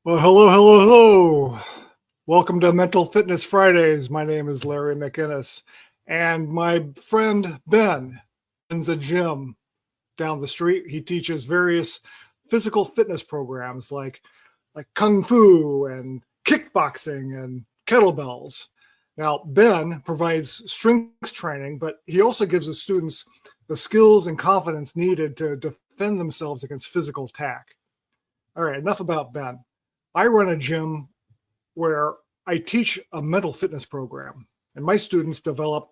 Well, hello. Welcome to Mental Fitness Fridays. My name is Larry McInnes, and my friend Ben owns a gym down the street. He teaches various physical fitness programs like Kung Fu and kickboxing and kettlebells. Now, Ben provides strength training, but he also gives his students the skills and confidence needed to defend themselves against physical attack. All right, enough about Ben. I run a gym where I teach a mental fitness program, and my students develop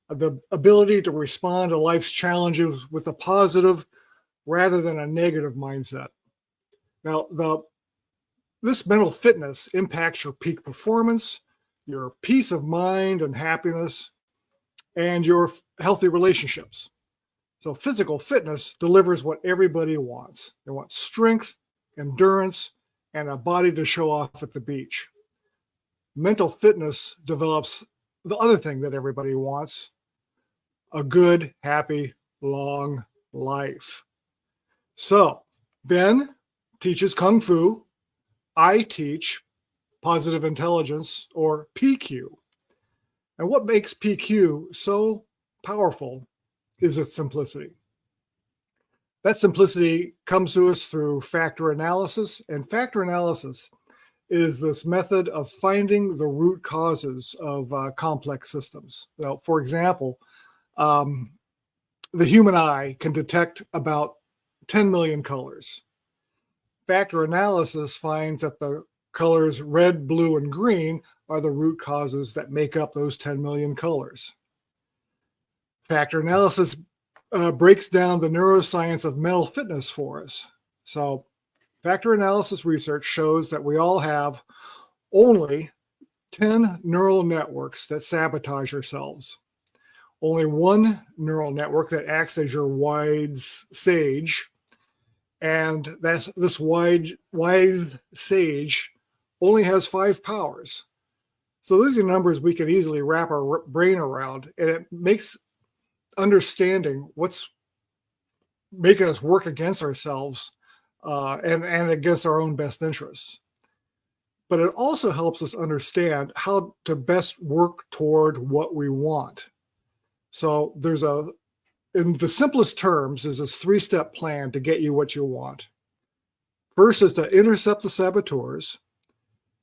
the ability to respond to life's challenges with a positive rather than a negative mindset. Now, this mental fitness impacts your peak performance, your peace of mind and happiness, and your healthy relationships. So physical fitness delivers what everybody wants. They want strength, endurance, and a body to show off at the beach. Mental fitness develops the other thing that everybody wants: a good, happy, long life. So Ben teaches Kung Fu. I teach positive intelligence, or PQ. And what makes PQ so powerful is its simplicity. That simplicity comes to us through factor analysis, and factor analysis is this method of finding the root causes of complex systems. Now, for example, the human eye can detect about 10 million colors. Factor analysis finds that the colors red, blue, and green are the root causes that make up those 10 million colors. Factor analysis breaks down the neuroscience of mental fitness for us. So factor analysis research shows that we all have only 10 neural networks that sabotage ourselves. Only one neural network that acts as your wise sage, and this wise sage only has 5 powers. So these are numbers we can easily wrap our brain around, and it makes understanding what's making us work against ourselves and against our own best interests. But it also helps us understand how to best work toward what we want. So in the simplest terms, is this 3-step plan to get you what you want. First is to intercept the saboteurs.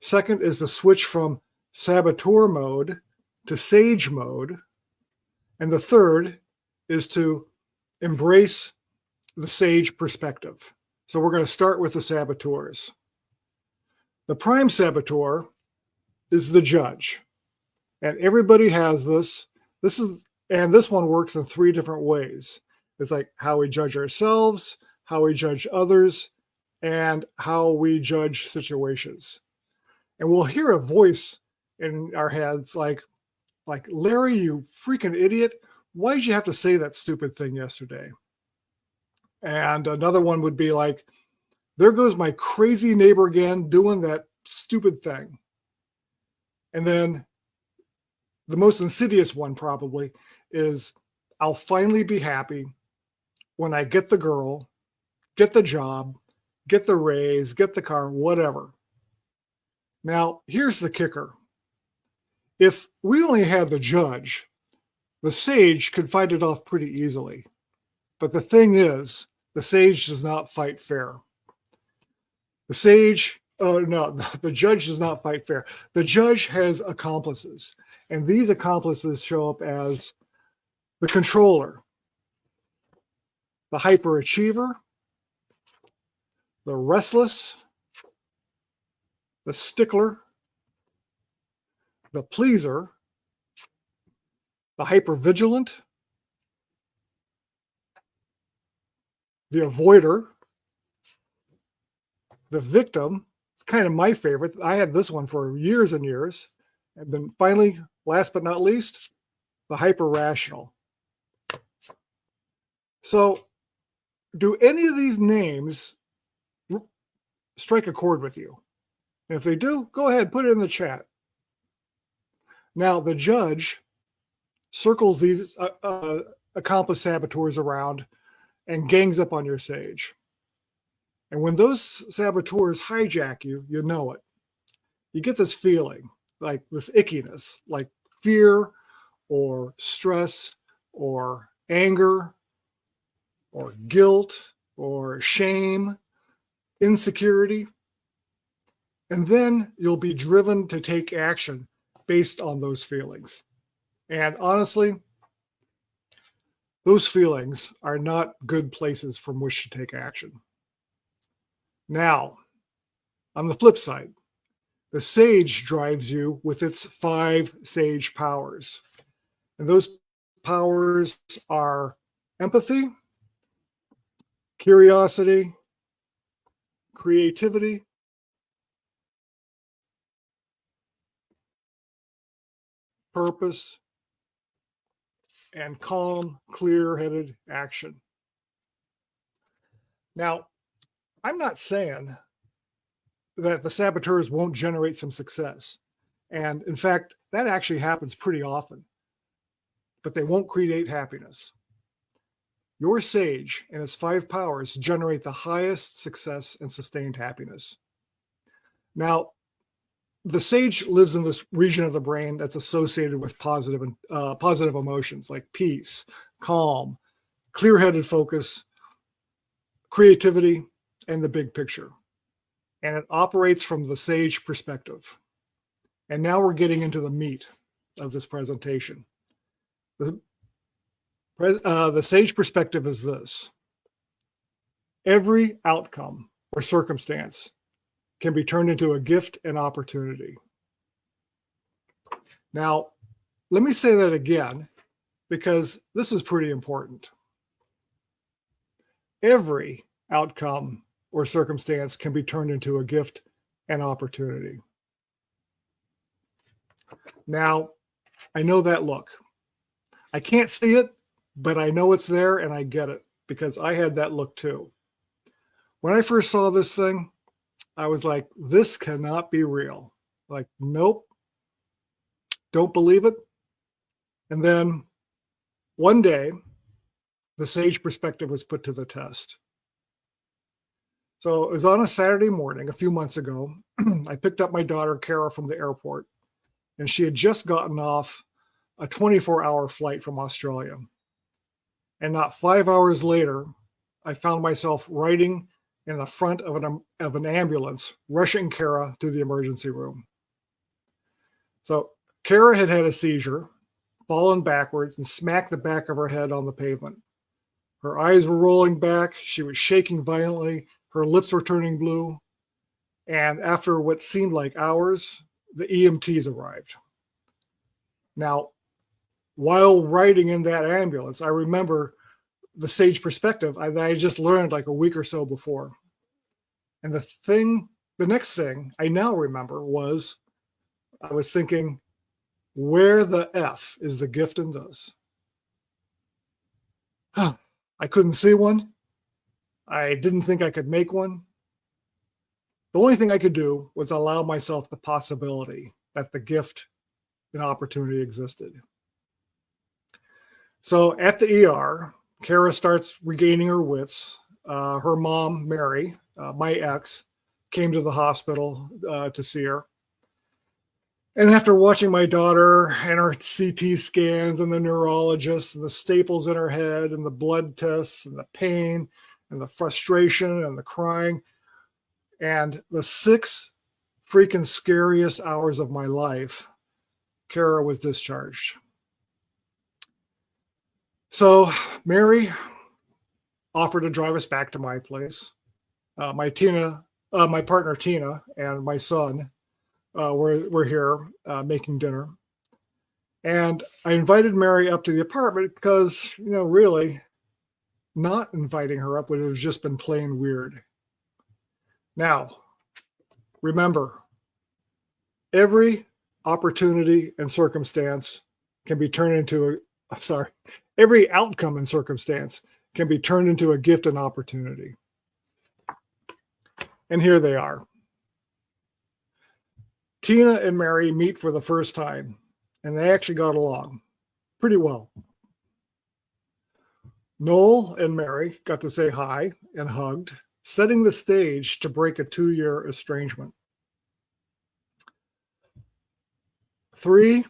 Second is to switch from saboteur mode to sage mode. And the third is to embrace the sage perspective. So we're going to start with the saboteurs. The prime saboteur is the judge. And everybody has this. This one works in 3 different ways. It's like how we judge ourselves, how we judge others, and how we judge situations. And we'll hear a voice in our heads like, Larry, you freaking idiot. Why did you have to say that stupid thing yesterday? And another one would be like, there goes my crazy neighbor again doing that stupid thing. And then the most insidious one probably is, I'll finally be happy when I get the girl, get the job, get the raise, get the car, whatever. Now, here's the kicker. If we only had the judge, the sage could fight it off pretty easily. But the thing is, the sage does not fight fair. The judge does not fight fair. The judge has accomplices, and these accomplices show up as the controller, the hyperachiever, the restless, the stickler, the pleaser, the hypervigilant, the avoider, the victim. It's kind of my favorite. I had this one for years and years. And then finally, last but not least, the hyper-rational. So do any of these names strike a chord with you? And if they do, go ahead, put it in the chat. Now, the judge circles these accomplice saboteurs around and gangs up on your sage. And when those saboteurs hijack you, you know it. You get this feeling, like this ickiness, like fear or stress or anger or guilt or shame, insecurity. And then you'll be driven to take action based on those feelings. And honestly, those feelings are not good places from which to take action. Now, on the flip side, the sage drives you with its 5 sage powers. And those powers are empathy, curiosity, creativity, purpose, and calm, clear-headed action. Now, I'm not saying that the saboteurs won't generate some success. And in fact, that actually happens pretty often, but they won't create happiness. Your sage and its 5 powers generate the highest success and sustained happiness. Now, the sage lives in this region of the brain that's associated with positive emotions like peace, calm, clear-headed focus, creativity, and the big picture. And it operates from the sage perspective. And now we're getting into the meat of this presentation. The sage perspective is this: every outcome or circumstance can be turned into a gift and opportunity. Now, let me say that again, because this is pretty important. Every outcome or circumstance can be turned into a gift and opportunity. Now, I know that look. I can't see it, but I know it's there and I get it because I had that look too. When I first saw this thing, I was like, this cannot be real. Like, nope, don't believe it. And then one day, the sage perspective was put to the test. So it was on a Saturday morning a few months ago. I picked up my daughter, Kara, from the airport, and she had just gotten off a 24-hour flight from Australia. And not 5 hours later, I found myself riding in the front of an ambulance, rushing Kara to the emergency room. So Kara had had a seizure, fallen backwards, and smacked the back of her head on the pavement. Her eyes were rolling back. She was shaking violently. Her lips were turning blue. And after what seemed like hours, the EMTs arrived. Now, while riding in that ambulance, I remember the sage perspective I just learned like a week or so before. And the next thing I now remember was I was thinking, where the F is the gift in this? I couldn't see one. I didn't think I could make one. The only thing I could do was allow myself the possibility that the gift and opportunity existed. So at the ER, Kara starts regaining her wits. Her mom, Mary, my ex, came to the hospital to see her. And after watching my daughter and her CT scans and the neurologist and the staples in her head and the blood tests and the pain and the frustration and the crying and the 6 freaking scariest hours of my life, Kara was discharged. So Mary offered to drive us back to my place. My partner Tina, and my son were here making dinner. And I invited Mary up to the apartment because, really not inviting her up would have just been plain weird. Now, remember, every opportunity and circumstance can be turned into every outcome and circumstance can be turned into a gift and opportunity. And here they are. Tina and Mary meet for the first time, and they actually got along pretty well. Noel and Mary got to say hi and hugged, setting the stage to break a 2-year estrangement. 3,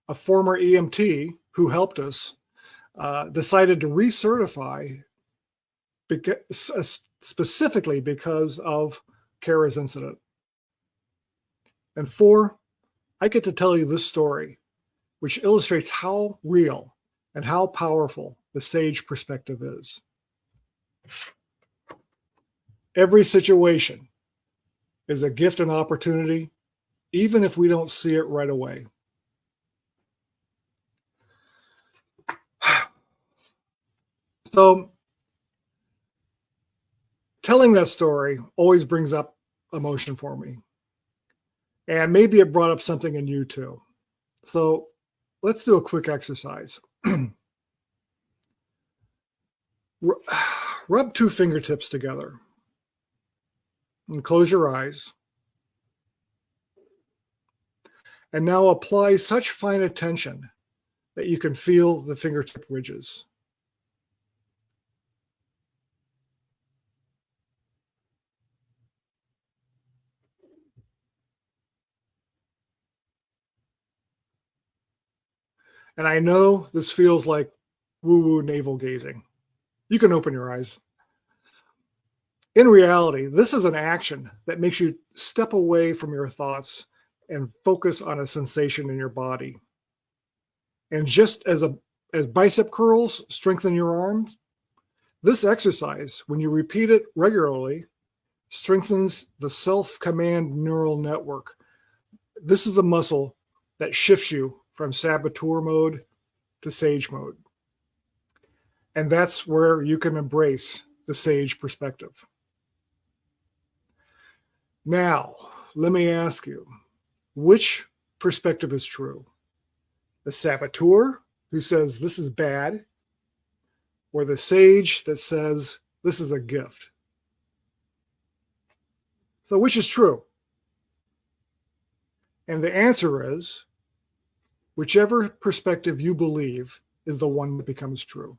a former EMT who helped us decided to recertify specifically because of Kara's incident. And 4, I get to tell you this story, which illustrates how real and how powerful the sage perspective is. Every situation is a gift and opportunity, even if we don't see it right away. So, telling that story always brings up emotion for me. And maybe it brought up something in you too. So, let's do a quick exercise. Rub 2 fingertips together and close your eyes. And now apply such fine attention that you can feel the fingertip ridges. And I know this feels like woo-woo navel gazing. You can open your eyes. In reality, this is an action that makes you step away from your thoughts and focus on a sensation in your body. And just as bicep curls strengthen your arms, this exercise, when you repeat it regularly, strengthens the self-command neural network. This is the muscle that shifts you from saboteur mode to sage mode. And that's where you can embrace the sage perspective. Now, let me ask you, which perspective is true? The saboteur who says this is bad, or the sage that says this is a gift? So which is true? And the answer is, whichever perspective you believe is the one that becomes true.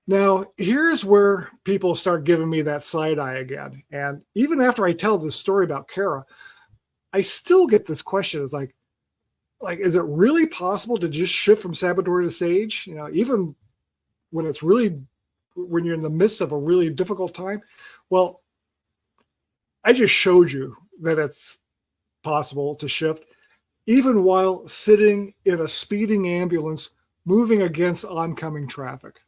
Now, here's where people start giving me that side eye again. And even after I tell this story about Kara, I still get this question. It's like, is it really possible to just shift from saboteur to sage? You know, even when you're in the midst of a really difficult time? Well, I just showed you that it's possible to shift, even while sitting in a speeding ambulance, moving against oncoming traffic.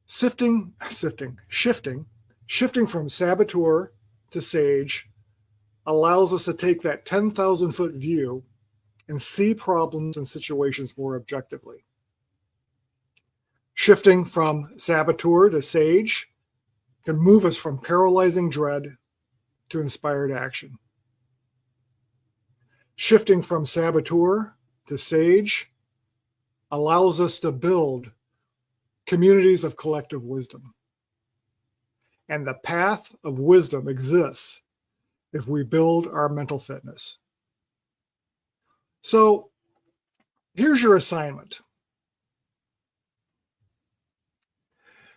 Shifting from saboteur to sage allows us to take that 10,000-foot view and see problems and situations more objectively. Shifting from saboteur to sage can move us from paralyzing dread to inspired action. Shifting from saboteur to sage allows us to build communities of collective wisdom. And the path of wisdom exists if we build our mental fitness. So here's your assignment.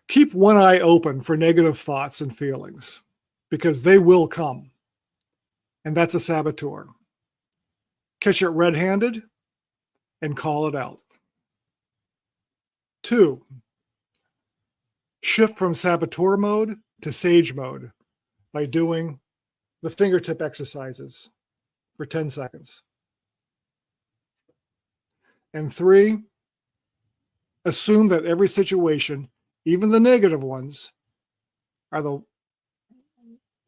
Keep one eye open for negative thoughts and feelings, because they will come. And that's a saboteur. Catch it red-handed and call it out. 2, shift from saboteur mode to sage mode by doing the fingertip exercises for 10 seconds. And 3, assume that every situation, even the negative ones,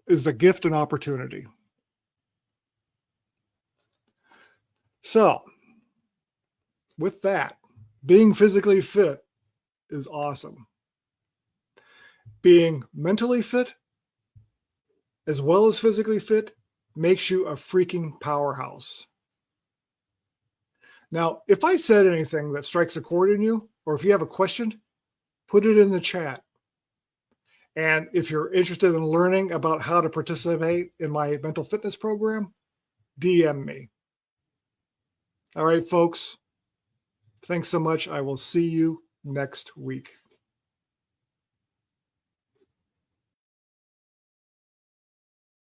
is a gift and opportunity. So, with that, being physically fit is awesome. Being mentally fit, as well as physically fit, makes you a freaking powerhouse. Now, if I said anything that strikes a chord in you, or if you have a question, put it in the chat. And if you're interested in learning about how to participate in my mental fitness program, DM me. All right, folks. Thanks so much. I will see you next week.